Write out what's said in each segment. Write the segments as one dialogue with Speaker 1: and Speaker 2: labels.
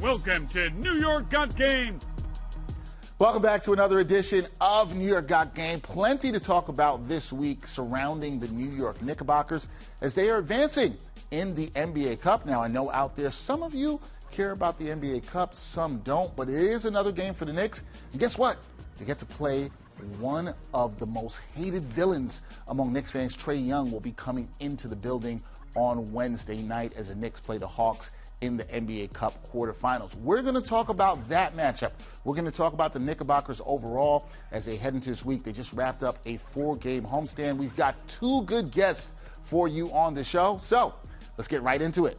Speaker 1: Welcome to New York Got Game.
Speaker 2: Welcome back to another edition of New York Got Game. Plenty to talk about this week surrounding the New York Knickerbockers as they are advancing in the NBA Cup. Now, I know out there some of you care about the NBA Cup, some don't, but it is another game for the Knicks. And guess what? They get to play one of the most hated villains among Knicks fans. Trae Young will be coming into the building on Wednesday night as the Knicks play the Hawks in the NBA Cup quarterfinals. We're going to talk about that matchup. We're going to talk about the Knickerbockers overall as they head into this week. They just wrapped up a 4-game homestand. We've got 2 good guests for you on the show, so let's get right into it.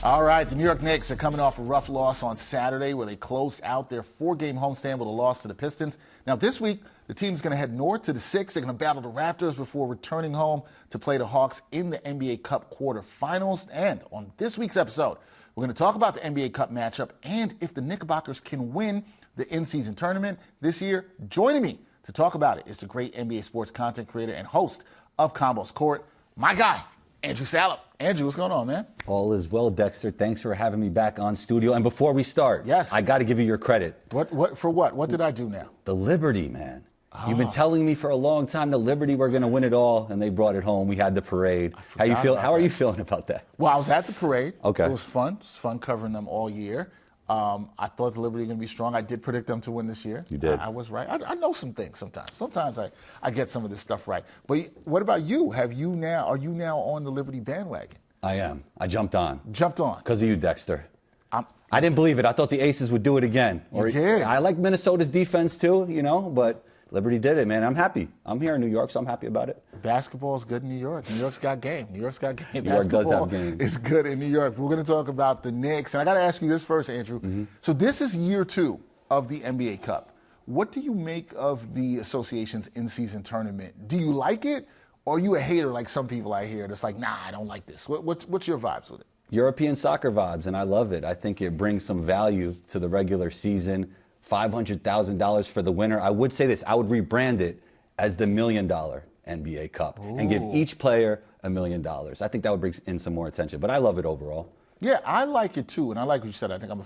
Speaker 2: All right, the New York Knicks are coming off a rough loss on Saturday where they closed out their 4-game homestand with a loss to the Pistons. Now this week, the team's going to head north to the 6. They're going to battle the Raptors before returning home to play the Hawks in the NBA Cup quarterfinals. And on this week's episode, we're going to talk about the NBA Cup matchup and if the Knickerbockers can win the in-season tournament this year. Joining me to talk about it is the great NBA sports content creator and host of Combos Court, my guy, Andrew Salop. Andrew, what's going on, man?
Speaker 3: All is well, Dexter. Thanks for having me back on studio. And before we start,
Speaker 2: yes,
Speaker 3: I got to give you your credit.
Speaker 2: What for what? What did I do now?
Speaker 3: The Liberty, man. You've been telling me for a long time the Liberty were going to win it all, and they brought it home. We had the parade. How you feel? How are you feeling about that?
Speaker 2: Well, I was at the parade.
Speaker 3: Okay.
Speaker 2: It was fun. It was fun covering them all year. I thought the Liberty were going to be strong. I did predict them to win this year.
Speaker 3: You did.
Speaker 2: I was right. I know some things sometimes. Sometimes I get some of this stuff right. But what about you? Are you now on the Liberty bandwagon?
Speaker 3: I am. I jumped on.
Speaker 2: Jumped on.
Speaker 3: Because of you, Dexter. I didn't believe it. I thought the Aces would do it again.
Speaker 2: You did.
Speaker 3: I like Minnesota's defense too, but Liberty did it, man. I'm happy. I'm here in New York, so I'm happy about it.
Speaker 2: Basketball is good in New York. New York's got game. New York's got game.
Speaker 3: New York does have game.
Speaker 2: It's good in New York. We're going to talk about the Knicks. And I got to ask you this first, Andrew. Mm-hmm. So this is year 2 of the NBA Cup. What do you make of the association's in-season tournament? Do you like it? Or are you a hater like some people I hear that's like, nah, I don't like this? What's your vibes with it?
Speaker 3: European soccer vibes, and I love it. I think it brings some value to the regular season. $500,000 for the winner. I would say this, I would rebrand it as the $1 million NBA Cup. Ooh. And give each player $1 million. I think that would bring in some more attention, but I love it overall.
Speaker 2: Yeah, I like it too, and I like what you said. I think I'm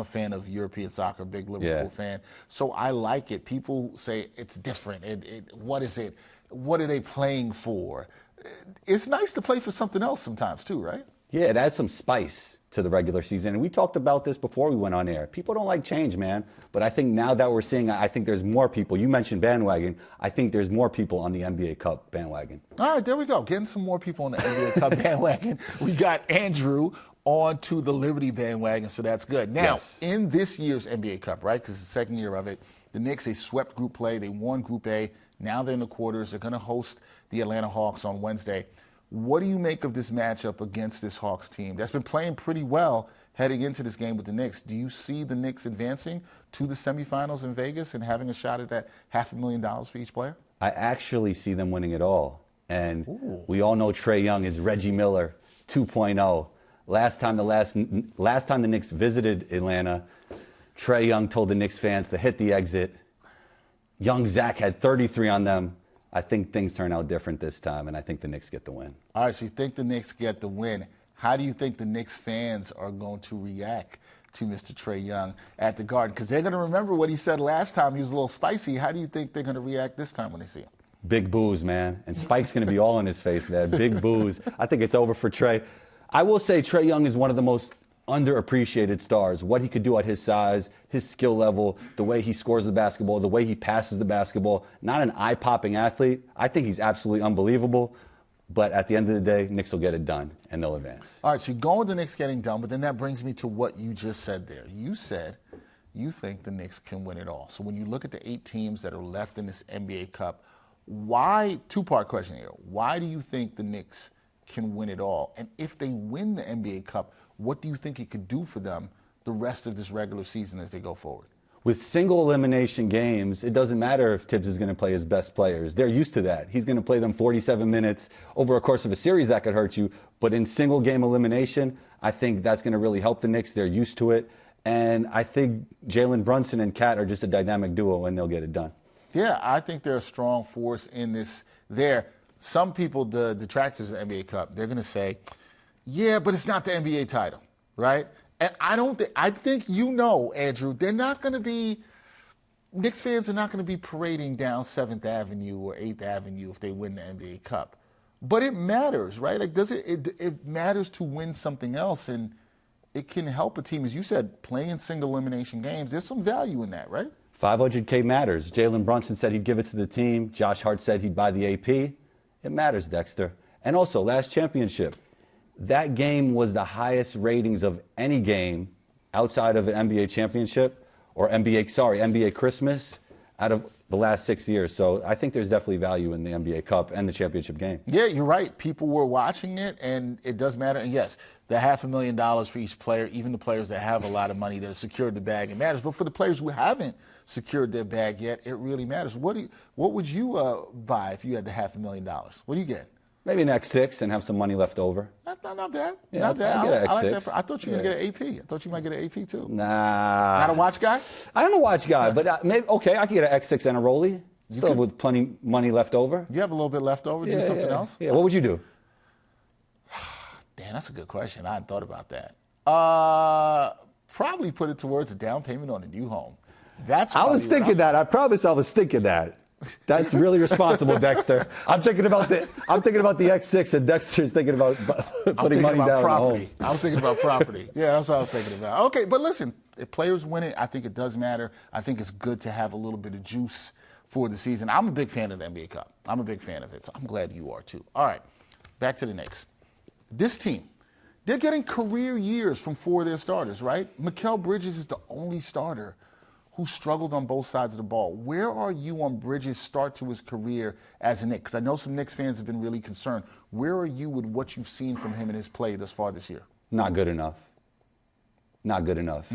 Speaker 2: a fan of European soccer, big Liverpool fan. So I like it. People say it's different. What is it? What are they playing for? It's nice to play for something else sometimes too, right?
Speaker 3: Yeah, it adds some spice to the regular season. And we talked about this before we went on air. People don't like change, man. But I think now that we're seeing, I think there's more people. You mentioned bandwagon. I think there's more people on the NBA Cup bandwagon.
Speaker 2: All right, there we go. Getting some more people on the NBA Cup bandwagon. We got Andrew on to the Liberty bandwagon, so that's good. Now, in this year's NBA Cup, right, because it's the second year of it, the Knicks, they swept Group play. They won Group A. Now they're in the quarters. They're going to host the Atlanta Hawks on Wednesday. What do you make of this matchup against this Hawks team that's been playing pretty well heading into this game with the Knicks? Do you see the Knicks advancing to the semifinals in Vegas and having a shot at that $500,000 for each player?
Speaker 3: I actually see them winning it all. And we all know Trae Young is Reggie Miller 2.0. Last time the Knicks visited Atlanta, Trae Young told the Knicks fans to hit the exit. Young Zach had 33 on them. I think things turn out different this time, and I think the Knicks get the win.
Speaker 2: All right, so you think the Knicks get the win. How do you think the Knicks fans are going to react to Mr. Trae Young at the Garden? Because they're going to remember what he said last time. He was a little spicy. How do you think they're going to react this time when they see him?
Speaker 3: Big boos, man. And Spike's going to be all in his face, man. Big boos. I think it's over for Trae. I will say Trae Young is one of the most underappreciated stars. What he could do at his size, his skill level, the way he scores the basketball, the way he passes the basketball. Not an eye-popping athlete. I think he's absolutely unbelievable. But at the end of the day, Knicks will get it done, and they'll advance.
Speaker 2: All right, so you're going with the Knicks getting done, but then that brings me to what you just said there. You said you think the Knicks can win it all. So when you look at the 8 teams that are left in this NBA Cup, why, two-part question here, why do you think the Knicks can win it all? And if they win the NBA Cup, what do you think it could do for them the rest of this regular season as they go forward?
Speaker 3: With single elimination games, it doesn't matter if Tibbs is going to play his best players. They're used to that. He's going to play them 47 minutes over a course of a series that could hurt you. But in single game elimination, I think that's going to really help the Knicks. They're used to it. And I think Jalen Brunson and Cat are just a dynamic duo, and they'll get it done.
Speaker 2: Yeah, I think they're a strong force in this there. Some people, the detractors of the NBA Cup, they're going to say, Yeah, but it's not the NBA title, right? And I think Andrew, they're not going to be, Knicks fans are not going to be parading down 7th Avenue or 8th Avenue if they win the NBA Cup. But it matters, right? Like, it matters to win something else, and it can help a team, as you said, playing single elimination games. There's some value in that, right?
Speaker 3: $500K matters. Jalen Brunson said he'd give it to the team. Josh Hart said he'd buy the AP. It matters, Dexter. And also, last championship, that game was the highest ratings of any game outside of an NBA championship or NBA Christmas out of the last 6 years. So I think there's definitely value in the NBA Cup and the championship game.
Speaker 2: Yeah, you're right. People were watching it, and it does matter. And yes, the $500,000 for each player, even the players that have a lot of money that have secured the bag, it matters. But for the players who haven't secured their bag yet, it really matters. What would you buy if you had the $500,000? What do you get?
Speaker 3: Maybe an X6 and have some money left over.
Speaker 2: Not bad.
Speaker 3: Yeah,
Speaker 2: not bad.
Speaker 3: I'll get an
Speaker 2: I like
Speaker 3: X6.
Speaker 2: that. I thought you were going to get an AP. I thought you might get an AP too.
Speaker 3: Nah.
Speaker 2: Not a watch guy?
Speaker 3: I am a watch guy, but maybe, okay, I could get an X6 and a Rollie. Still with plenty money left over.
Speaker 2: You have a little bit left over? Do something else?
Speaker 3: Yeah, what would you do?
Speaker 2: Damn, that's a good question. I hadn't thought about that. Probably put it towards a down payment on a new home. I
Speaker 3: was thinking that. I promise I was thinking that. That's really responsible, Dexter. I'm thinking about the X6, and Dexter's thinking about putting money down on homes.
Speaker 2: I was thinking about property. Yeah, that's what I was thinking about. Okay, but listen, if players win it, I think it does matter. I think it's good to have a little bit of juice for the season. I'm a big fan of the NBA Cup. I'm a big fan of it. So I'm glad you are too. All right, back to the Knicks. This team, they're getting career years from 4 of their starters, right? Mikal Bridges is the only starter who struggled on both sides of the ball. Where are you on Bridges' start to his career as a Knick? Because I know some Knicks fans have been really concerned. Where are you with what you've seen from him in his play thus far this year?
Speaker 3: Not good enough. Not good enough.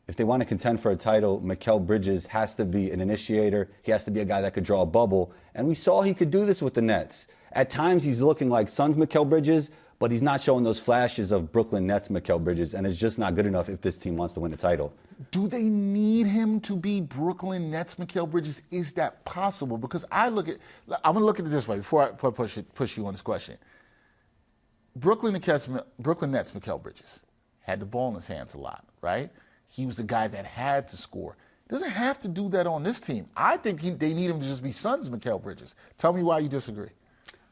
Speaker 3: If they want to contend for a title, Mikal Bridges has to be an initiator. He has to be a guy that could draw a bubble. And we saw he could do this with the Nets. At times, he's looking like Suns Mikal Bridges, but he's not showing those flashes of Brooklyn Nets Mikal Bridges, and it's just not good enough if this team wants to win the title.
Speaker 2: Do they need him to be Brooklyn Nets Mikal Bridges? Is that possible? Because I'm going to look at it this way before I push you on this question. Brooklyn Nets Mikal Bridges had the ball in his hands a lot, right? He was the guy that had to score. Doesn't have to do that on this team. I think they need him to just be Suns Mikal Bridges. Tell me why you disagree.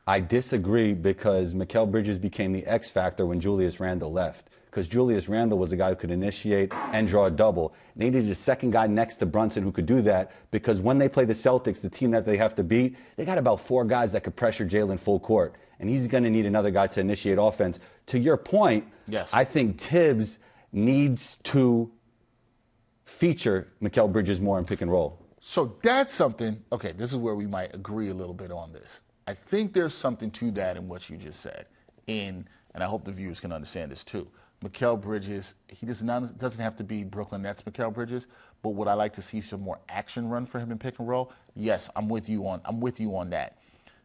Speaker 3: I disagree because Mikal Bridges became the X factor when Julius Randle left. Because Julius Randle was a guy who could initiate and draw a double. They needed a second guy next to Brunson who could do that, because when they play the Celtics, the team that they have to beat, they got about 4 guys that could pressure Jalen full court. And he's going to need another guy to initiate offense. To your point,
Speaker 2: yes,
Speaker 3: I think Tibbs needs to feature Mikal Bridges more in pick and roll.
Speaker 2: So that's something, okay, this is where we might agree a little bit on this. I think there's something to that in what you just said. And I hope the viewers can understand this too. Mikal Bridges, he doesn't have to be Brooklyn Nets Mikal Bridges, but would I like to see some more action run for him in pick and roll? Yes, I'm with you on that.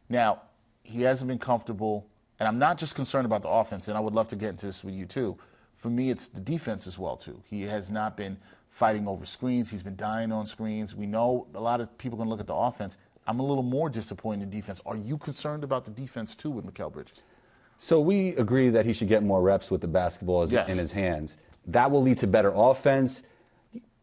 Speaker 2: Now, he hasn't been comfortable, and I'm not just concerned about the offense, and I would love to get into this with you too. For me, it's the defense as well too. He has not been fighting over screens. He's been dying on screens. We know a lot of people are going to look at the offense. I'm a little more disappointed in defense. Are you concerned about the defense too with Mikal Bridges?
Speaker 3: So we agree that he should get more reps with the basketball in his hands. That will lead to better offense.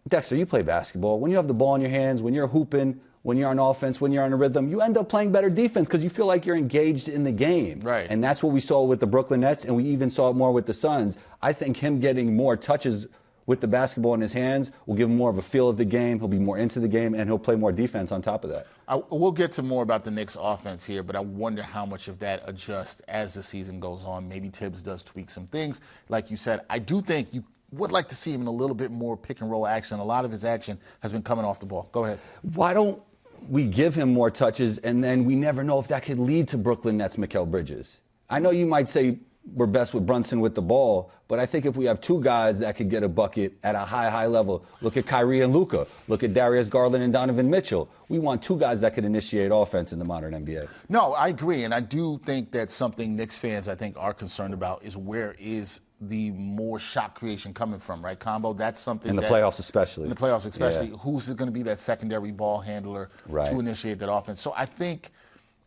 Speaker 3: Dexter, you play basketball. When you have the ball in your hands, when you're hooping, when you're on offense, when you're on a rhythm, you end up playing better defense because you feel like you're engaged in the game.
Speaker 2: Right.
Speaker 3: And that's what we saw with the Brooklyn Nets, and we even saw it more with the Suns. I think him getting more touches with the basketball in his hands will give him more of a feel of the game. He'll be more into the game, and he'll play more defense on top of that.
Speaker 2: We'll get to more about the Knicks offense here, but I wonder how much of that adjusts as the season goes on. Maybe Tibbs does tweak some things. Like you said, I do think you would like to see him in a little bit more pick and roll action. A lot of his action has been coming off the ball. Go ahead.
Speaker 3: Why don't we give him more touches, and then we never know if that could lead to Brooklyn Nets Mikal Bridges? I know you might say we're best with Brunson with the ball, but I think if we have 2 guys that could get a bucket at a high level, look at Kyrie and Luka, look at Darius Garland and Donovan Mitchell. We want 2 guys that could initiate offense in the modern NBA.
Speaker 2: No, I agree, and I do think that's something Knicks fans, I think, are concerned about is where is the more shot creation coming from, right, Combo? That's something
Speaker 3: in the playoffs especially.
Speaker 2: In the playoffs especially.
Speaker 3: Yeah.
Speaker 2: Who's going to be that secondary ball handler to initiate that offense? So I think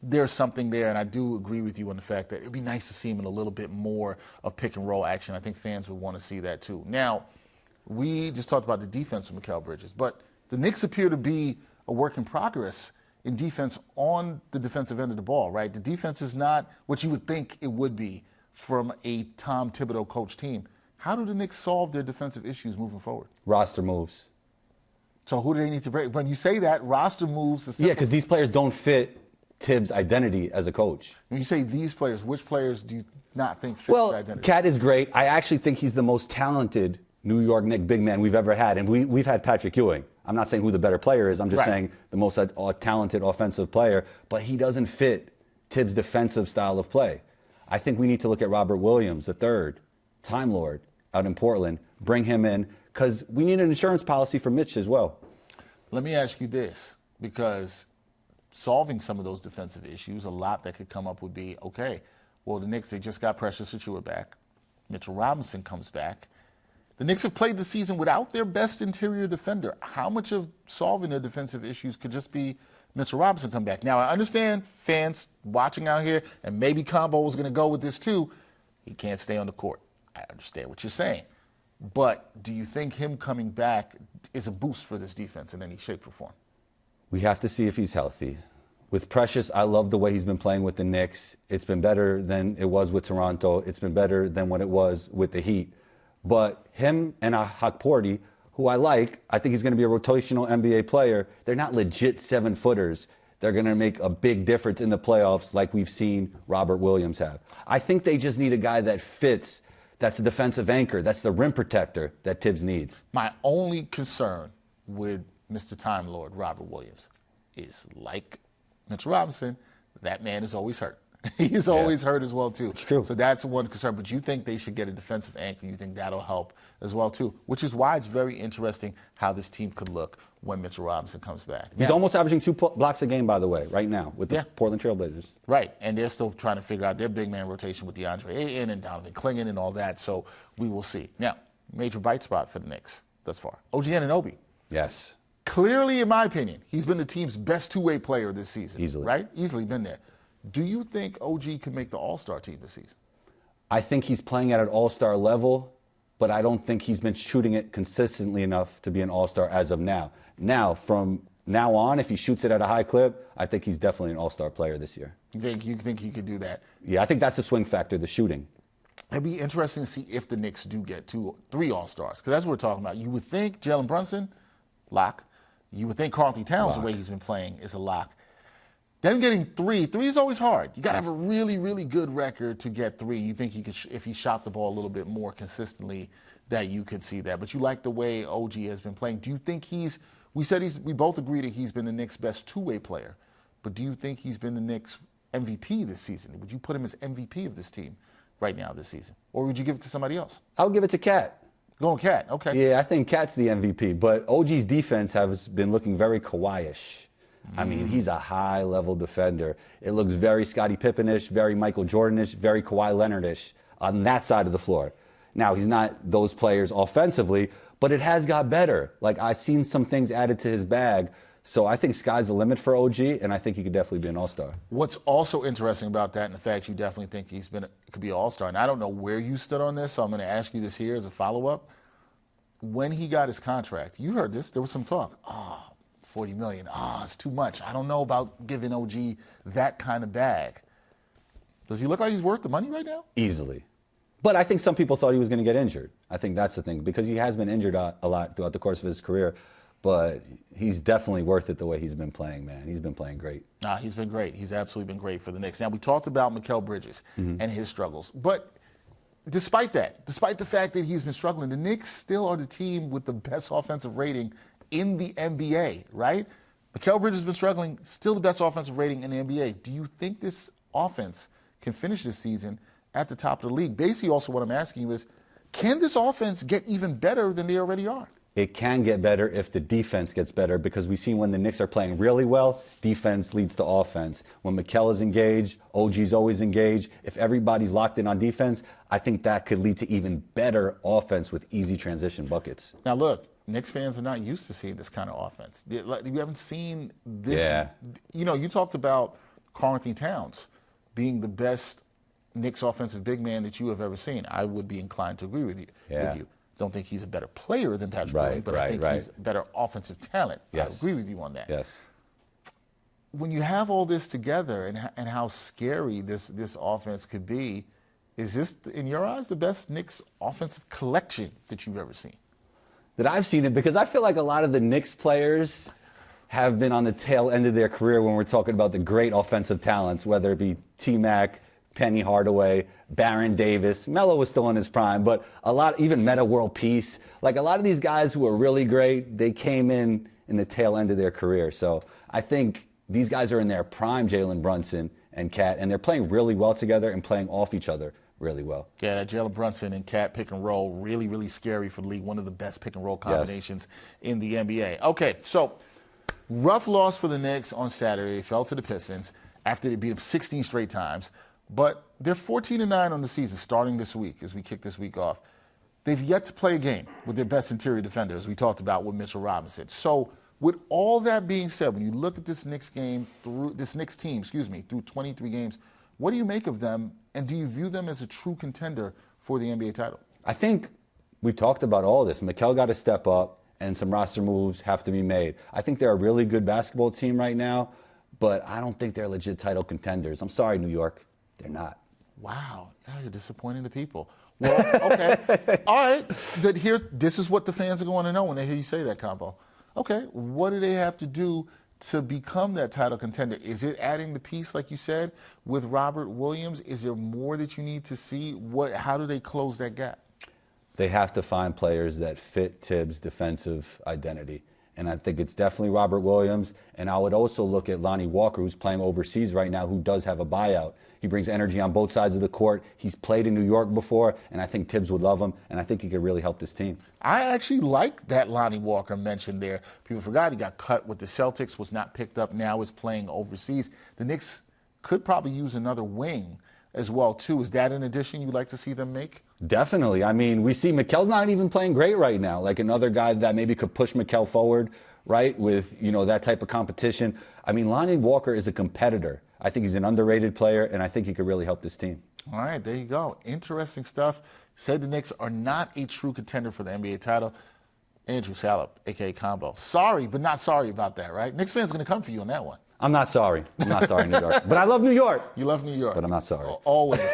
Speaker 2: there's something there, and I do agree with you on the fact that it'd be nice to see him in a little bit more of pick and roll action. I think fans would want to see that too. Now, we just talked about the defense of Mikal Bridges, but the Knicks appear to be a work in progress in defense on the defensive end of the ball, right? The defense is not what you would think it would be from a Tom Thibodeau coach team. How do the Knicks solve their defensive issues moving forward?
Speaker 3: Roster moves.
Speaker 2: So who do they need to break? When you say that, roster moves.
Speaker 3: Yeah, because these players don't fit Tibbs' identity as a coach.
Speaker 2: When you say these players, which players do you not think fit his identity?
Speaker 3: Well, Cat is great. I actually think he's the most talented New York Knicks big man we've ever had. And we've had Patrick Ewing. I'm not saying who the better player is. I'm just saying the most talented offensive player. But he doesn't fit Tibbs' defensive style of play. I think we need to look at Robert Williams, the third, Time Lord, out in Portland, bring him in, because we need an insurance policy for Mitch as well.
Speaker 2: Let me ask you this, because solving some of those defensive issues, a lot that could come up would be, okay, well, the Knicks, they just got Precious Achiuwa back. Mitchell Robinson comes back. The Knicks have played the season without their best interior defender. How much of solving their defensive issues could just be Mitchell Robinson come back? Now, I understand fans watching out here, and maybe Combo was going to go with this too. He can't stay on the court. I understand what you're saying. But do you think him coming back is a boost for this defense in any shape or form?
Speaker 3: We have to see if he's healthy. With Precious, I love the way he's been playing with the Knicks. It's been better than it was with Toronto. It's been better than what it was with the Heat. But him and Hakporti, who I think he's going to be a rotational NBA player. They're not legit 7-footers. They're going to make a big difference in the playoffs like we've seen Robert Williams have. I think they just need a guy that fits. That's a defensive anchor. That's the rim protector that Tibbs needs.
Speaker 2: My only concern with Mr. Time Lord, Robert Williams, is like Mitchell Robinson, that man is always hurt. He's always hurt as well, too.
Speaker 3: It's true.
Speaker 2: So that's one concern. But you think they should get a defensive anchor. You think that'll help as well, too, which is why it's very interesting how this team could look when Mitchell Robinson comes back.
Speaker 3: He's almost averaging 2 blocks a game, by the way, right now with the Portland Trailblazers.
Speaker 2: Right, and they're still trying to figure out their big man rotation with DeAndre Ayton and Donovan Clingan and all that, so we will see. Now, major bright spot for the Knicks thus far, OG Anunoby.
Speaker 3: Yes.
Speaker 2: Clearly, in my opinion, he's been the team's best two-way player this season.
Speaker 3: Easily.
Speaker 2: Right? Easily been there. Do you think OG can make the All-Star team this season?
Speaker 3: I think he's playing at an All-Star level, but I don't think he's been shooting it consistently enough to be an All-Star as of now. Now, from now on, if he shoots it at a high clip, I think he's definitely an All-Star player this year.
Speaker 2: You think he could do that?
Speaker 3: Yeah, I think that's the swing factor, the shooting.
Speaker 2: It'd be interesting to see if the Knicks do get 3 All-Stars, because that's what we're talking about. You would think Jalen Brunson, lock. You would think Karl-Anthony Towns, the way he's been playing, is a lock. Them getting 3 is always hard. You got to have a really, really good record to get 3. You think he could, if he shot the ball a little bit more consistently, that you could see that. But you like the way OG has been playing. Do you think we both agree that he's been the Knicks' best two-way player, but do you think he's been the Knicks' MVP this season? Would you put him as MVP of this team right now this season? Or would you give it to somebody else?
Speaker 3: I would give it to Cat.
Speaker 2: Going Cat, okay.
Speaker 3: Yeah, I think Cat's the MVP, but OG's defense has been looking very Kawhi-ish. I mean, he's a high-level defender. It looks very Scottie Pippen-ish, very Michael Jordan-ish, very Kawhi Leonard-ish on that side of the floor. Now, he's not those players offensively, but it has got better. Like, I've seen some things added to his bag. So I think sky's the limit for OG, and I think he could definitely be an All-Star.
Speaker 2: What's also interesting about that, and the fact you definitely think could be an All-Star, and I don't know where you stood on this, so I'm going to ask you this here as a follow-up. When he got his contract, you heard this, there was some talk. $40 million. It's too much. I don't know about giving OG that kind of bag. Does he look like he's worth the money right now?
Speaker 3: Easily. But I think some people thought he was going to get injured. I think that's the thing, because he has been injured a lot throughout the course of his career. But he's definitely worth it the way he's been playing, man. He's been playing great.
Speaker 2: He's been great. He's absolutely been great for the Knicks. Now, we talked about Mikal Bridges and his struggles. But despite that, despite the fact that he's been struggling, the Knicks still are the team with the best offensive rating in the NBA, right? Mikal Bridges has been struggling, still the best offensive rating in the NBA. Do you think this offense can finish this season at the top of the league? Basically, also what I'm asking you is, can this offense get even better than they already are?
Speaker 3: It can get better if the defense gets better, because we see when the Knicks are playing really well, defense leads to offense. When Mikal is engaged, OG's always engaged. If everybody's locked in on defense, I think that could lead to even better offense with easy transition buckets.
Speaker 2: Now, look, Knicks fans are not used to seeing this kind of offense. You haven't seen this.
Speaker 3: Yeah.
Speaker 2: You know, you talked about Karl-Anthony Towns being the best Knicks offensive big man that you have ever seen. I would be inclined to agree with you.
Speaker 3: Yeah.
Speaker 2: Don't think he's a better player than Patrick Ewing, but I think he's a better offensive talent.
Speaker 3: Yes.
Speaker 2: I agree with you on that.
Speaker 3: Yes.
Speaker 2: When you have all this together and how scary this offense could be, is this, in your eyes, the best Knicks offensive collection that you've ever seen?
Speaker 3: That I've seen it, because I feel like a lot of the Knicks players have been on the tail end of their career when we're talking about the great offensive talents, whether it be T-Mac, Penny Hardaway, Baron Davis. Melo was still in his prime, but a lot, even Meta World Peace, like a lot of these guys who are really great, they came in the tail end of their career. So I think these guys are in their prime, Jalen Brunson and Cat, and they're playing really well together and playing off each other really well. Yeah,
Speaker 2: that Jalen Brunson and Cat pick and roll, really, really scary for the league. One of the best pick and roll combinations in the NBA. Okay, so rough loss for the Knicks on Saturday. They fell to the Pistons after they beat them 16 straight times. But they're 14-9 on the season starting this week as we kick this week off. They've yet to play a game with their best interior defender, as we talked about with Mitchell Robinson. So with all that being said, when you look at this Knicks team, through 23 games, what do you make of them, and do you view them as a true contender for the NBA title?
Speaker 3: I think we talked about all this. Mikal got to step up, and some roster moves have to be made. I think they're a really good basketball team right now, but I don't think they're legit title contenders. I'm sorry, New York. They're not.
Speaker 2: Wow, you're disappointing the people. Well, okay, all right. This is what the fans are going to know when they hear you say that, Combo. Okay, what do they have to do to become that title contender? Is it adding the piece, like you said, with Robert Williams? Is there more that you need to see? How do they close that gap?
Speaker 3: They have to find players that fit Tibbs' defensive identity. And I think it's definitely Robert Williams. And I would also look at Lonnie Walker, who's playing overseas right now, who does have a buyout. He brings energy on both sides of the court. He's played in New York before, and I think Tibbs would love him, and I think he could really help this team.
Speaker 2: I actually like that Lonnie Walker mentioned there. People forgot he got cut with the Celtics, was not picked up, now is playing overseas. The Knicks could probably use another wing as well, too. Is that an addition you'd like to see them make?
Speaker 3: Definitely. I mean, we see Mikal's not even playing great right now. Like another guy that maybe could push Mikal forward, right, with, that type of competition. I mean, Lonnie Walker is a competitor. I think he's an underrated player, and I think he could really help this team.
Speaker 2: All right, there you go. Interesting stuff. Said the Knicks are not a true contender for the NBA title. Andrew Salop, a.k.a. Combo. Sorry, but not sorry about that, right? Knicks fans going to come for you on that one.
Speaker 3: I'm not sorry. I'm not sorry, New York. But I love New York.
Speaker 2: You love New York.
Speaker 3: But I'm not sorry.
Speaker 2: Always.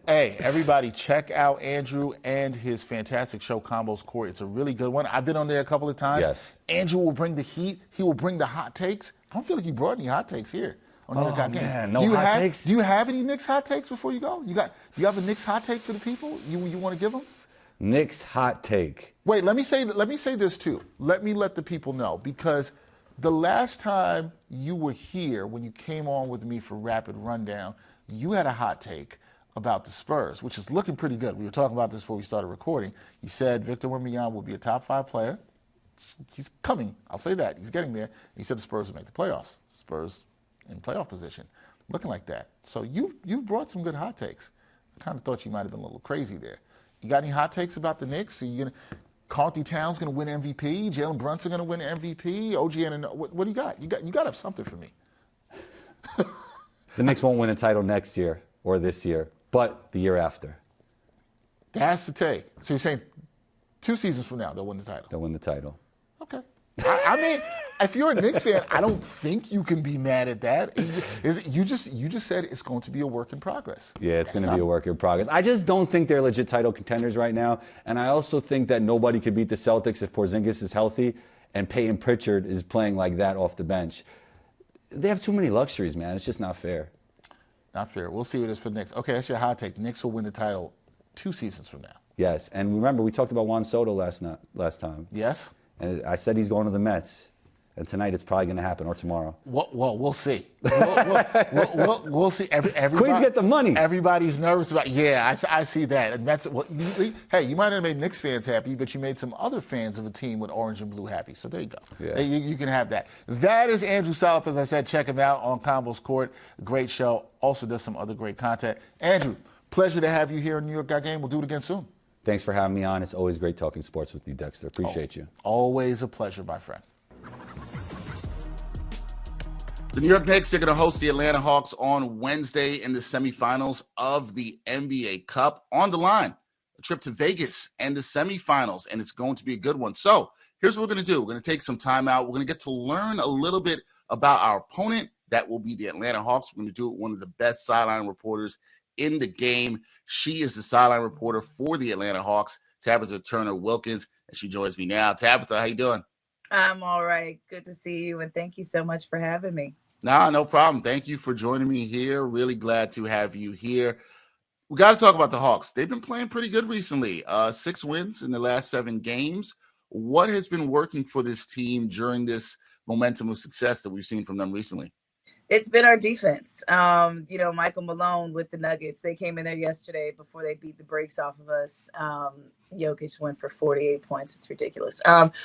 Speaker 2: Hey, everybody, check out Andrew and his fantastic show, Combo's Court. It's a really good one. I've been on there a couple of times.
Speaker 3: Yes.
Speaker 2: Andrew will bring the heat. He will bring the hot takes. I don't feel like you brought any hot takes here.
Speaker 3: Oh, man, no hot takes?
Speaker 2: Do you have any Knicks hot takes before you go? Do you have a Knicks hot take for the people you want to give them?
Speaker 3: Knicks hot take.
Speaker 2: Wait, let me say this too. Let the people know, because the last time you were here, when you came on with me for Rapid Rundown, you had a hot take about the Spurs, which is looking pretty good. We were talking about this before we started recording. You said Victor Wembanyama will be a top 5 player. He's coming. I'll say that. He's getting there. You said the Spurs will make the playoffs. Spurs in playoff position, looking like that. So you've brought some good hot takes. I kind of thought you might have been a little crazy there. You got any hot takes about the Knicks? Are you gonna, Karl-Anthony Towns going to win MVP? Jalen Brunson going to win MVP? OG and what do you got? You got to have something for me.
Speaker 3: The Knicks won't win a title next year or this year, but the year after.
Speaker 2: That's the take. So you're saying 2 seasons from now they'll win the title?
Speaker 3: They'll win the title.
Speaker 2: Okay. I mean, if you're a Knicks fan, I don't think you can be mad at that. You just said it's going to be a work in progress.
Speaker 3: Yeah, it's going to be a work in progress. I just don't think they're legit title contenders right now, and I also think that nobody could beat the Celtics if Porzingis is healthy and Peyton Pritchard is playing like that off the bench. They have too many luxuries, man. It's just not fair.
Speaker 2: Not fair. We'll see what it is for the Knicks. Okay, that's your hot take. Knicks will win the title 2 seasons from now.
Speaker 3: Yes, and remember, we talked about Juan Soto last time.
Speaker 2: Yes.
Speaker 3: And I said he's going to the Mets. And tonight it's probably going to happen, or tomorrow.
Speaker 2: Well, we'll see. We'll see.
Speaker 3: Queens get the money.
Speaker 2: Everybody's nervous about. Yeah, I see that. And that's hey, you might have made Knicks fans happy, but you made some other fans of a team with orange and blue happy. So there you go.
Speaker 3: Yeah.
Speaker 2: You can have that. That is Andrew Salop. As I said, check him out on Combo's Court. Great show. Also does some other great content. Andrew, pleasure to have you here in New York Got Game. We'll do it again soon.
Speaker 3: Thanks for having me on. It's always great talking sports with you, Dexter. Appreciate you.
Speaker 2: Always a pleasure, my friend. The New York Knicks are going to host the Atlanta Hawks on Wednesday in the semifinals of the NBA Cup. On the line, a trip to Vegas and the semifinals, and it's going to be a good one. So here's what we're going to do. We're going to take some time out. We're going to get to learn a little bit about our opponent. That will be the Atlanta Hawks. We're going to do it with one of the best sideline reporters in the game. She is the sideline reporter for the Atlanta Hawks, Tabitha Turner-Wilkins, and she joins me now. Tabitha, how you doing?
Speaker 4: I'm all right. Good to see you, and thank you so much for having me.
Speaker 2: Nah, no problem. Thank you for joining me here. Really glad to have you here. We got to talk about the Hawks. They've been playing pretty good recently. 6 wins in the last 7 games. What has been working for this team during this momentum of success that we've seen from them recently?
Speaker 4: It's been our defense. Michael Malone with the Nuggets, they came in there yesterday before they beat the brakes off of us. Jokic went for 48 points. It's ridiculous.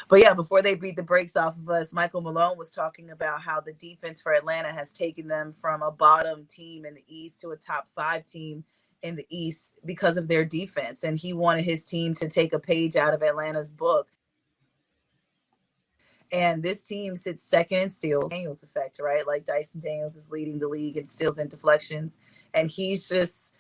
Speaker 4: Before they beat the brakes off of us, Michael Malone was talking about how the defense for Atlanta has taken them from a bottom team in the East to a top 5 team in the East because of their defense. And he wanted his team to take a page out of Atlanta's book. And this team sits second in steals. Daniels effect, right? Like Dyson Daniels is leading the league in steals and deflections. And he's just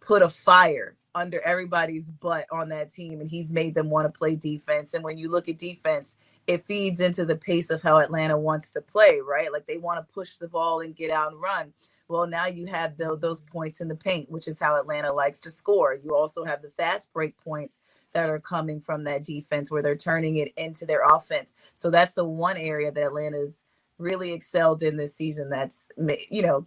Speaker 4: put a fire under everybody's butt on that team. And he's made them want to play defense. And when you look at defense, it feeds into the pace of how Atlanta wants to play, right? Like they want to push the ball and get out and run. Well, now you have those points in the paint, which is how Atlanta likes to score. You also have the fast break points that are coming from that defense where they're turning it into their offense. So that's the one area that Atlanta's really excelled in this season that's,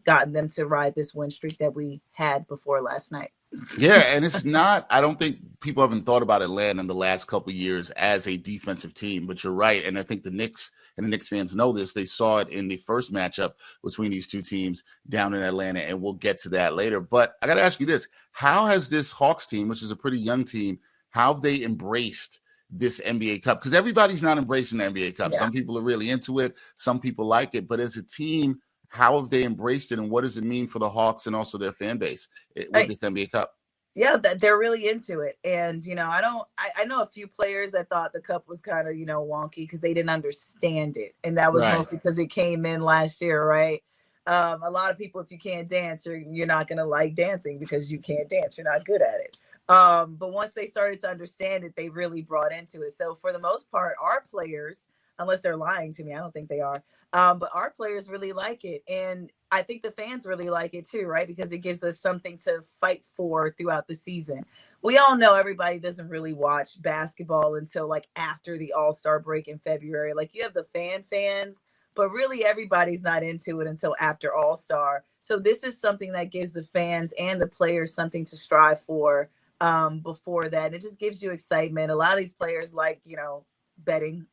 Speaker 4: gotten them to ride this win streak that we had before last night.
Speaker 2: Yeah, and it's not, I don't think people haven't thought about Atlanta in the last couple of years as a defensive team, but you're right. And I think the Knicks and the Knicks fans know this. They saw it in the first matchup between these two teams down in Atlanta, and we'll get to that later. But I got to ask you this. How has this Hawks team, which is a pretty young team, how have they embraced this NBA Cup? Because everybody's not embracing the NBA Cup. Yeah. Some people are really into it. Some people like it. But as a team, how have they embraced it, and what does it mean for the Hawks and also their fan base with this NBA Cup?
Speaker 4: Yeah, they're really into it. And, I know a few players that thought the cup was kind of, wonky because they didn't understand it. And that was mostly because it came in last year, right? A lot of people, if you can't dance, you're not going to like dancing because you can't dance. You're not good at it. But once they started to understand it, they really brought into it. So for the most part, our players, unless they're lying to me, I don't think they are. But our players really like it. And I think the fans really like it too, right? Because it gives us something to fight for throughout the season. We all know everybody doesn't really watch basketball until like after the All-Star break in February. Like you have the fans, but really everybody's not into it until after All-Star. So this is something that gives the fans and the players something to strive for before that. It just gives you excitement. A lot of these players like, betting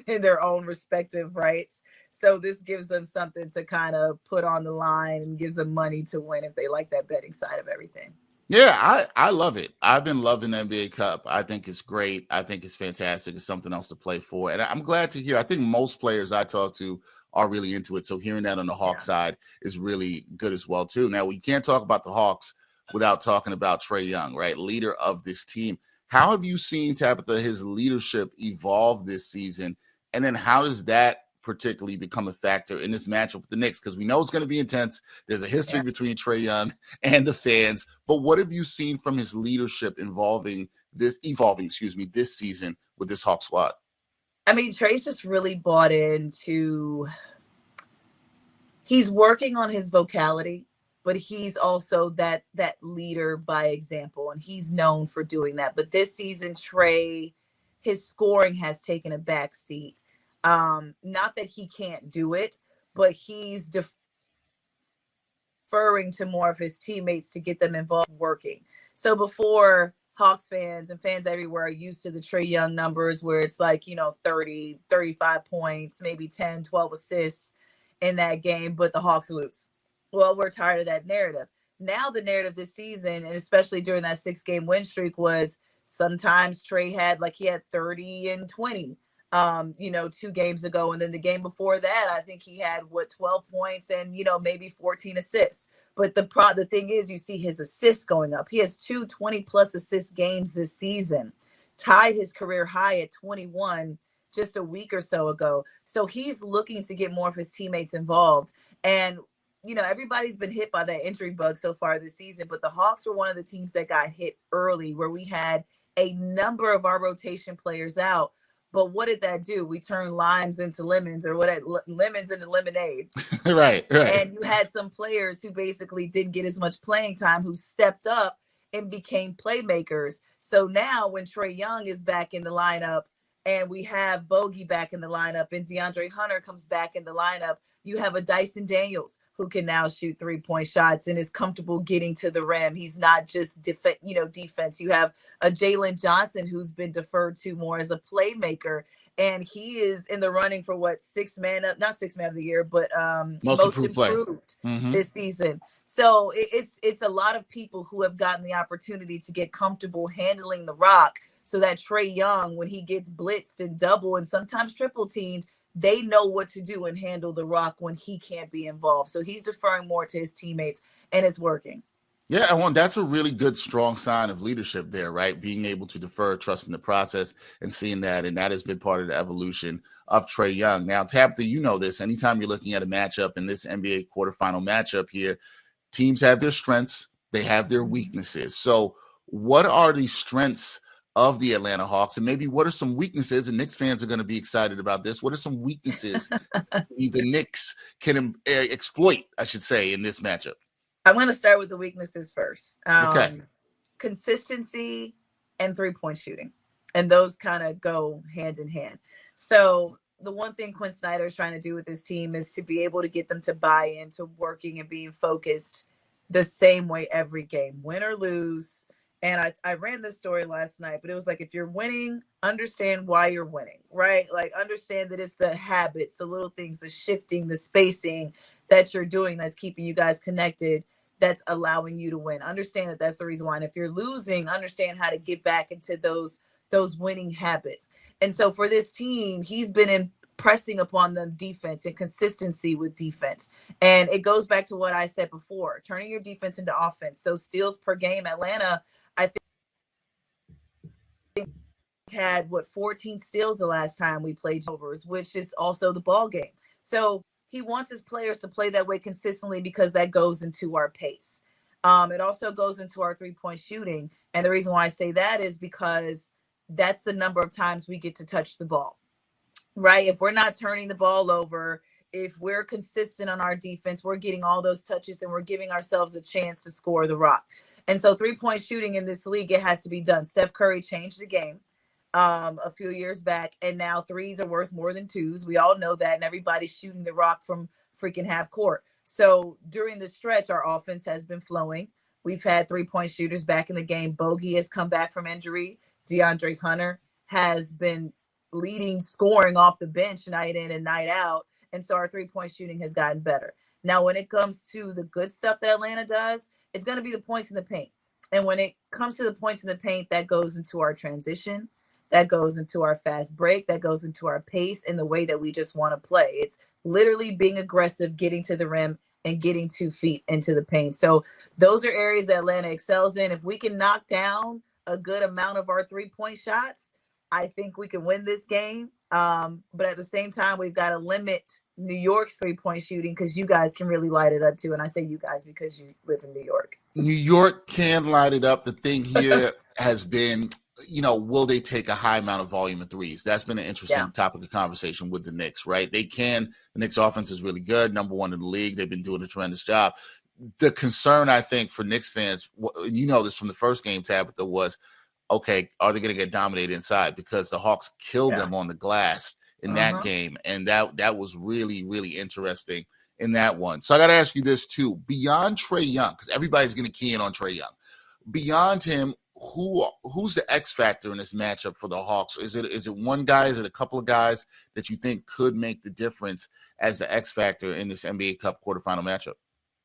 Speaker 4: in their own respective rights. So this gives them something to kind of put on the line and gives them money to win if they like that betting side of everything.
Speaker 2: Yeah, I love it. I've been loving the NBA Cup. I think it's great. I think it's fantastic. It's something else to play for. And I'm glad to hear. I think most players I talk to are really into it. So hearing that on the Hawks side is really good as well, too. Now, we can't talk about the Hawks without talking about Trae Young, right? Leader of this team. How have you seen, Tabitha, his leadership evolve this season? And then how does that particularly become a factor in this matchup with the Knicks? Because we know it's going to be intense. There's a history between Trae Young and the fans. But what have you seen from his leadership evolving this season with this Hawk squad?
Speaker 4: I mean, Trae's just really bought into – he's working on his vocality, but he's also that leader by example, and he's known for doing that. But this season, Trae, his scoring has taken a back seat. Not that he can't do it, but he's deferring to more of his teammates to get them involved working. So before, Hawks fans and fans everywhere are used to the Trae Young numbers where it's like, 30, 35 points, maybe 10, 12 assists in that game, but the Hawks lose. Well, we're tired of that narrative. Now the narrative this season, and especially during that 6-game win streak, was sometimes Trae had 30 and 20, 2 games ago. And then the game before that, I think he had 12 points and, maybe 14 assists. But the thing is, you see his assists going up. He has 2 20-plus assist games this season, tied his career high at 21 just a week or so ago. So he's looking to get more of his teammates involved. And, you know, everybody's been hit by that injury bug so far this season, but the Hawks were one of the teams that got hit early, where we had a number of our rotation players out. But what did that do? We turned limes into lemons, or lemons into lemonade.
Speaker 2: Right.
Speaker 4: And you had some players who basically didn't get as much playing time, who stepped up and became playmakers. So now when Trae Young is back in the lineup, and we have Bogey back in the lineup, and DeAndre Hunter comes back in the lineup, you have a Dyson Daniels who can now shoot 3-point shots and is comfortable getting to the rim. He's not just defense. You have a Jalen Johnson who's been deferred to more as a playmaker, and he is in the running for not sixth man of the year, but most improved this season. So it's a lot of people who have gotten the opportunity to get comfortable handling the rock, so that Trae Young, when he gets blitzed and double and sometimes triple teamed, they know what to do and handle the rock when he can't be involved. So he's deferring more to his teammates, and it's working.
Speaker 2: Yeah, well, that's a really good, strong sign of leadership there, right? Being able to defer, trusting the process, and seeing that. And that has been part of the evolution of Trae Young. Now, Tabitha, you know this. Anytime you're looking at a matchup in this NBA quarterfinal matchup here, teams have their strengths, they have their weaknesses. So what are the strengths of the Atlanta Hawks, and maybe what are some weaknesses? And Knicks fans are going to be excited about this. What are some weaknesses the Knicks can exploit, I should say, in this matchup?
Speaker 4: I'm going to start with the weaknesses first.
Speaker 2: Okay.
Speaker 4: Consistency and 3-point shooting. And those kind of go hand in hand. So the one thing Quinn Snyder is trying to do with this team is to be able to get them to buy into working and being focused the same way every game, win or lose. And I ran this story last night, but it was like, if you're winning, understand why you're winning, right? Like, understand that it's the habits, the little things, the shifting, the spacing that you're doing that's keeping you guys connected, that's allowing you to win. Understand that that's the reason why. And if you're losing, understand how to get back into those winning habits. And so for this team, he's been pressing upon them defense and consistency with defense. And it goes back to what I said before, turning your defense into offense. So steals per game, Atlanta, I think, had 14 steals the last time we played overs, which is also the ball game. So he wants his players to play that way consistently, because that goes into our pace. It also goes into our 3-point shooting. And the reason why I say that is because that's the number of times we get to touch the ball, right? If we're not turning the ball over, if we're consistent on our defense, we're getting all those touches and we're giving ourselves a chance to score the rock. And so 3-point shooting in this league, it has to be done. Steph Curry changed the game a few years back, and now threes are worth more than twos. We all know that, and everybody's shooting the rock from freaking half court. So during the stretch, our offense has been flowing. We've had 3-point shooters back in the game. Bogey has come back from injury. DeAndre Hunter has been leading scoring off the bench night in and night out. And so our 3-point shooting has gotten better. Now, when it comes to the good stuff that Atlanta does, it's going to be the points in the paint. And when it comes to the points in the paint, that goes into our transition, that goes into our fast break, that goes into our pace and the way that we just want to play. It's literally being aggressive, getting to the rim, and getting 2 feet into the paint. So those are areas that Atlanta excels in. If we can knock down a good amount of our 3-point shots, I think we can win this game. But at the same time, we've got to limit New York's 3-point shooting, because you guys can really light it up too. And I say you guys because you live in New York.
Speaker 2: New York can light it up. The thing here has been, will they take a high amount of volume of threes? That's been an interesting topic of conversation with the Knicks, right? They can. The Knicks offense is really good, number 1 in the league. They've been doing a tremendous job. The concern, I think, for Knicks fans, you know this from the first game, Tabitha, was, okay, are they going to get dominated inside? Because the Hawks killed them on the glass in that game. And that was really, really interesting in that one. So I got to ask you this too. Beyond Trae Young, because everybody's going to key in on Trae Young. Beyond him, who's the X factor in this matchup for the Hawks? Is it one guy? Is it a couple of guys that you think could make the difference as the X factor in this NBA Cup quarterfinal matchup?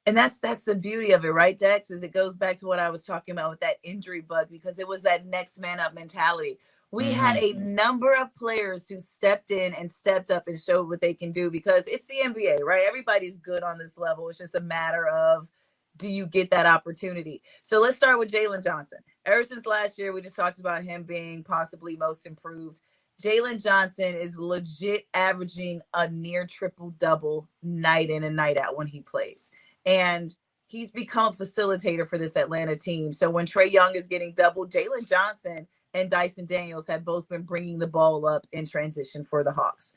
Speaker 4: And that's the beauty of it, right, Dex? Is it goes back to what I was talking about with that injury bug, because it was that next man up mentality. We had a number of players who stepped in and stepped up and showed what they can do, because it's the NBA, right? Everybody's good on this level. It's just a matter of, do you get that opportunity? So let's start with Jalen Johnson. Ever since last year, we just talked about him being possibly most improved. Jalen Johnson is legit averaging a near triple-double night in and night out when he plays. And he's become a facilitator for this Atlanta team. So when Trae Young is getting doubled, Jalen Johnson and Dyson Daniels have both been bringing the ball up in transition for the Hawks.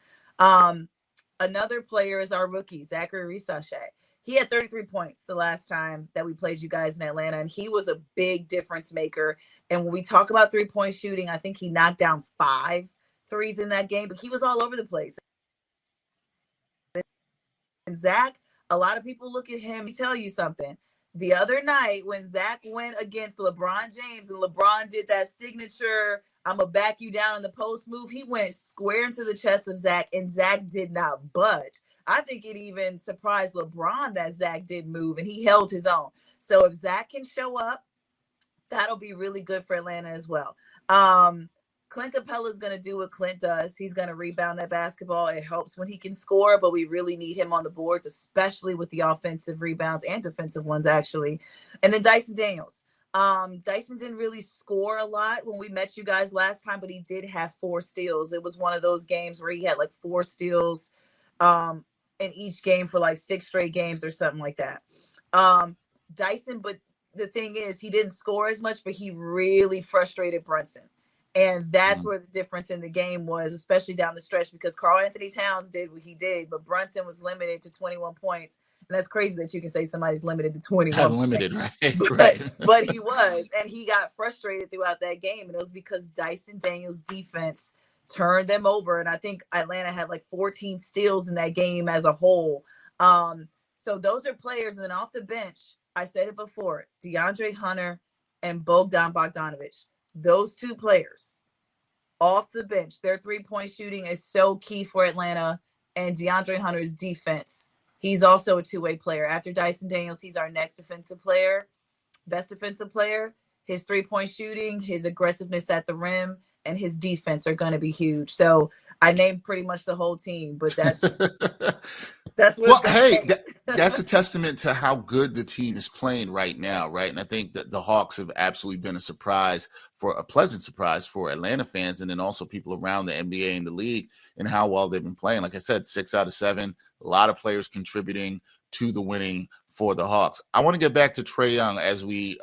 Speaker 4: Another player is our rookie, Zachary Risachet. He had 33 points the last time that we played you guys in Atlanta, and he was a big difference maker. And when we talk about three-point shooting, I think he knocked down 5 threes in that game, but he was all over the place. And Zach, a lot of people look at him. He tell you something. The other night when Zach went against LeBron James and LeBron did that signature, I'm going to back you down in the post move, he went square into the chest of Zach, and Zach did not budge. I think it even surprised LeBron that Zach did move, and he held his own. So if Zach can show up, that'll be really good for Atlanta as well. Clint Capella is going to do what Clint does. He's going to rebound that basketball. It helps when he can score, but we really need him on the boards, especially with the offensive rebounds and defensive ones, actually. And then Dyson Daniels. Dyson didn't really score a lot when we met you guys last time, but he did have 4 steals. It was one of those games where he had like 4 steals in each game for like 6 straight games or something like that. Dyson, but the thing is, he didn't score as much, but he really frustrated Brunson. And that's where the difference in the game was, especially down the stretch, because Karl-Anthony Towns did what he did, but Brunson was limited to 21 points. And that's crazy that you can say somebody's limited to 21
Speaker 2: Unlimited,
Speaker 4: points.
Speaker 2: Right.
Speaker 4: But he was, and he got frustrated throughout that game. And it was because Dyson Daniels' defense turned them over. And I think Atlanta had like 14 steals in that game as a whole. So those are players. And then off the bench, I said it before, DeAndre Hunter and Bogdan Bogdanovic. Those 2 players off the bench, their 3-point shooting is so key for Atlanta. And DeAndre Hunter's defense, he's also a 2-way player. After Dyson Daniels, he's our next defensive player, best defensive player. His 3-point shooting, his aggressiveness at the rim, and his defense are going to be huge. So I named pretty much the whole team, but that's what.
Speaker 2: Well, hey, that's a testament to how good the team is playing right now, right? And I think that the Hawks have absolutely been a pleasant surprise for Atlanta fans, and then also people around the NBA and the league, and how well they've been playing. Like I said, 6 out of 7, a lot of players contributing to the winning for the Hawks. I want to get back to Trae Young as we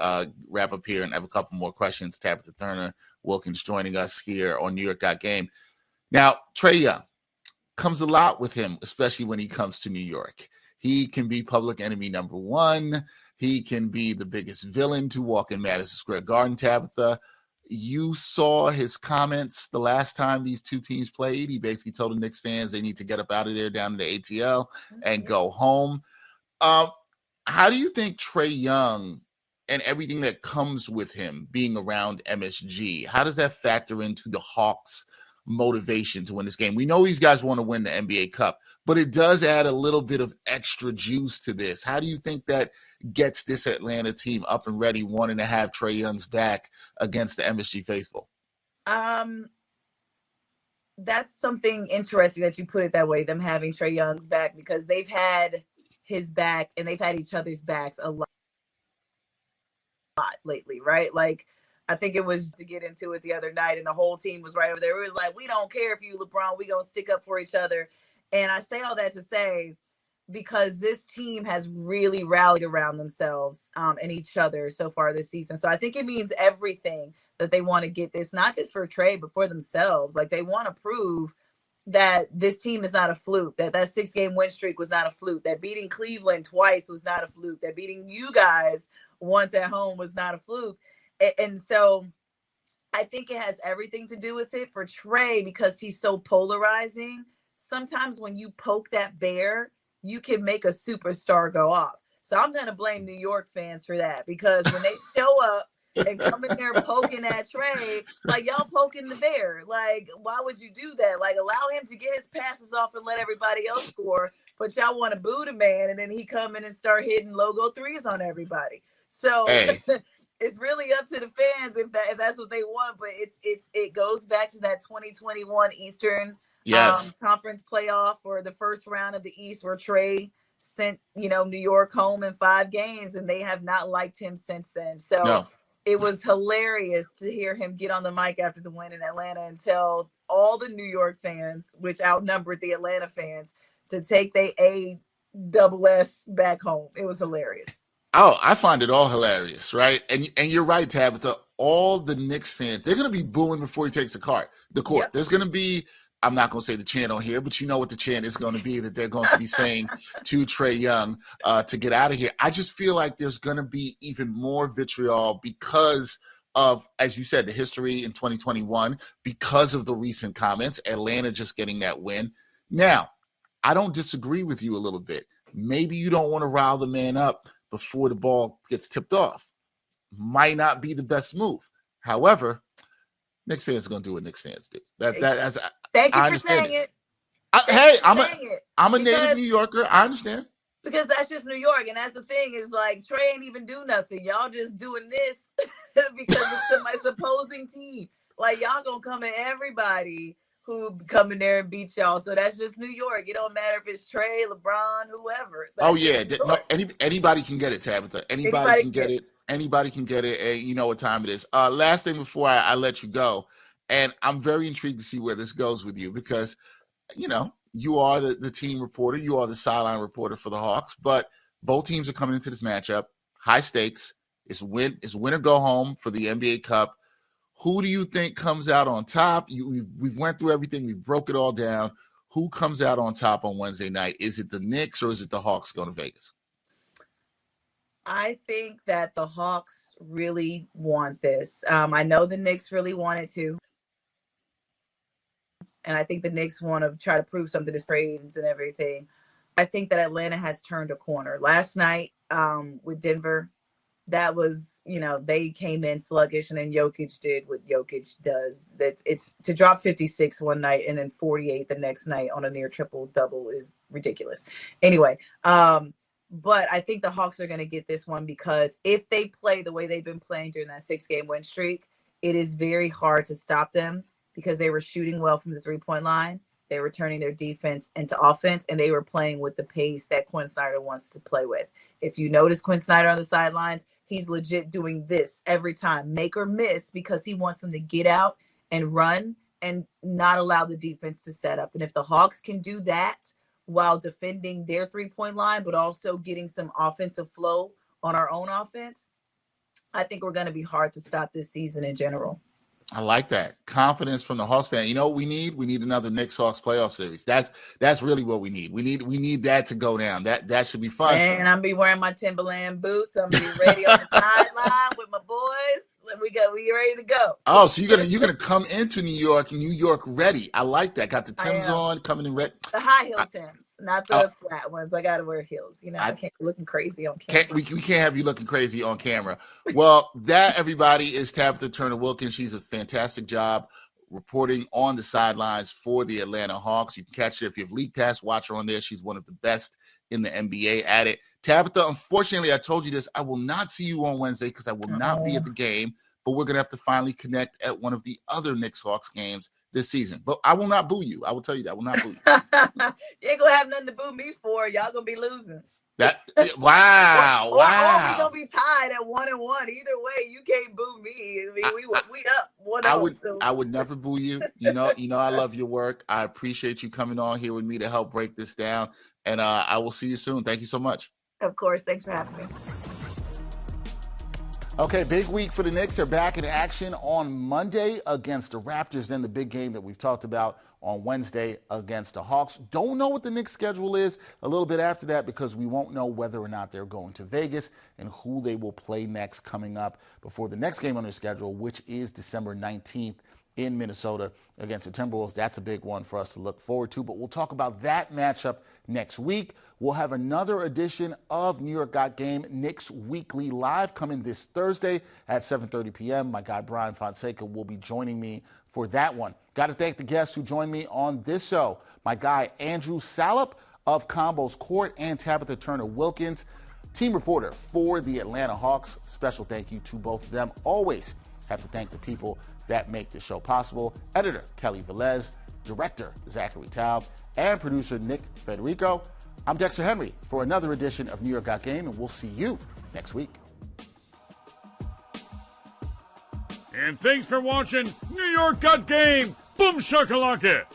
Speaker 2: wrap up here and have a couple more questions. Tabitha Turner-Wilkins joining us here on New York Got Game. Now, Trae Young comes a lot with him, especially when he comes to New York. He can be public enemy number 1. He can be the biggest villain to walk in Madison Square Garden. Tabitha, you saw his comments the last time these 2 teams played. He basically told the Knicks fans they need to get up out of there down in the ATL and go home. How do you think Trae Young and everything that comes with him being around MSG, how does that factor into the Hawks' motivation to win this game? We know these guys want to win the NBA Cup, but it does add a little bit of extra juice to this. How do you think that gets this Atlanta team up and ready, wanting to have Trae Young's back against the MSG faithful?
Speaker 4: That's something interesting that you put it that way, them having Trae Young's back, because they've had his back and they've had each other's backs a lot lately, right? Like, I think it was to get into it the other night, and the whole team was right over there. It was like, we don't care if you LeBron, we gonna stick up for each other. And I say all that to say, because this team has really rallied around themselves and each other so far this season. So I think it means everything that they want to get this, not just for Trae, but for themselves. Like, they want to prove that this team is not a fluke, that 6-game win streak was not a fluke, that beating Cleveland twice was not a fluke, that beating you guys once at home was not a fluke. And so I think it has everything to do with it for Trae, because he's so polarizing. Sometimes when you poke that bear, you can make a superstar go off. So I'm going to blame New York fans for that, because when they show up and come in there poking at Trae, like, y'all poking the bear. Like, why would you do that? Like, allow him to get his passes off and let everybody else score, but y'all want to boo the man, and then he come in and start hitting logo threes on everybody. So
Speaker 2: Hey.
Speaker 4: It's really up to the fans if that's what they want. But it goes back to that 2021 Eastern Conference playoff, or the first round of the East, where Trae sent New York home in 5 games, and they have not liked him since then. So it was hilarious to hear him get on the mic after the win in Atlanta and tell all the New York fans, which outnumbered the Atlanta fans, to take their ASS back home. It was hilarious.
Speaker 2: Oh, I find it all hilarious, right? And you're right, Tabitha. All the Knicks fans, they're going to be booing before he takes the court.
Speaker 4: Yep.
Speaker 2: There's going to be, I'm not going to say the chant on here, but you know what the chant is going to be that they're going to be saying to Trae Young to get out of here. I just feel like there's going to be even more vitriol because of, as you said, the history in 2021, because of the recent comments, Atlanta just getting that win. Now, I don't disagree with you a little bit. Maybe you don't want to rile the man up before the ball gets tipped off. Might not be the best move. However, Knicks fans are going to do what Knicks fans do.
Speaker 4: Thank you for saying it.
Speaker 2: I'm a native New Yorker. I understand.
Speaker 4: Because that's just New York. And that's the thing is like, Trae ain't even do nothing. Y'all just doing this because it's somebody's opposing team. Like, y'all going to come at everybody who come in there and beat y'all. So that's just New York. It don't matter if it's Trae, LeBron, whoever.
Speaker 2: Anybody can get it, Tabitha. Anybody can get it. Anybody can get it. And you know what time it is. Last thing before I let you go, and I'm very intrigued to see where this goes with you because, you know, you are the team reporter. You are the sideline reporter for the Hawks. But both teams are coming into this matchup. High stakes. It's win or go home for the NBA Cup. Who do you think comes out on top? We've went through everything. We broke it all down. Who comes out on top on Wednesday night? Is it the Knicks or is it the Hawks going to Vegas?
Speaker 4: I think that the Hawks really want this. I know the Knicks really wanted to. And I think the Knicks want to try to prove something to trades and everything. I think that Atlanta has turned a corner. Last night with Denver, that was, you know, they came in sluggish and then Jokic did what Jokic does. It's to drop 56 one night and then 48 the next night on a near triple double is ridiculous. Anyway, but I think the Hawks are going to get this one because if they play the way they've been playing during that 6-game win streak, it is very hard to stop them because they were shooting well from the 3-point line. They were turning their defense into offense, and they were playing with the pace that Quinn Snyder wants to play with. If you notice Quinn Snyder on the sidelines, he's legit doing this every time, make or miss, because he wants them to get out and run and not allow the defense to set up. And if the Hawks can do that while defending their 3-point line, but also getting some offensive flow on our own offense, I think we're going to be hard to stop this season in general.
Speaker 2: I like that. Confidence from the Hawks fan. You know what we need? We need another Knicks-Hawks playoff series. That's really what we need. We need that to go down. That should be fun.
Speaker 4: And I'm be wearing my Timberland boots. I'm be ready on the sideline with my boys. We ready to go.
Speaker 2: Oh, so you're gonna come into New York ready. I like that. Got the Timbs on, coming in red.
Speaker 4: The high heel Timbs, not the flat ones. I gotta wear heels. You know, I can't be looking crazy on camera.
Speaker 2: We can't have you looking crazy on camera. Well, that, everybody, is Tabitha Turner-Wilkins. She's a fantastic job reporting on the sidelines for the Atlanta Hawks. You can catch her if you have League Pass. Watch her on there. She's one of the best in the NBA at it. Tabitha, unfortunately, I told you this. I will not see you on Wednesday because I will not be at the game, but we're going to have to finally connect at one of the other Knicks-Hawks games this season. But I will not boo you. I will tell you that. I will not boo you.
Speaker 4: You ain't going to have nothing to boo me for. Y'all going to be losing.
Speaker 2: Wow.
Speaker 4: Or we going to be tied at 1-1. Either way, you can't boo me. I mean, we up 1-0.
Speaker 2: I would never boo you. You know, I love your work. I appreciate you coming on here with me to help break this down. And I will see you soon. Thank you so much.
Speaker 4: Of course. Thanks for having me.
Speaker 2: Okay, big week for the Knicks. They're back in action on Monday against the Raptors. Then the big game that we've talked about on Wednesday against the Hawks. Don't know what the Knicks schedule is a little bit after that because we won't know whether or not they're going to Vegas and who they will play next coming up before the next game on their schedule, which is December 19th in Minnesota against the Timberwolves. That's a big one for us to look forward to, but we'll talk about that matchup next week. We'll have another edition of New York Got Game, Knicks Weekly Live, coming this Thursday at 7:30 p.m. My guy Brian Fonseca will be joining me for that one. Got to thank the guests who joined me on this show. My guy Andrew Salop of Combos Court and Tabitha Turner-Wilkins, team reporter for the Atlanta Hawks. Special thank you to both of them. Always have to thank the people that make the show possible. Editor Kelly Velez, director Zachary Taub, and producer Nick Federico. I'm Dexter Henry for another edition of New York Got Game, and we'll see you next week.
Speaker 1: And thanks for watching New York Got Game. Boom shakalaka.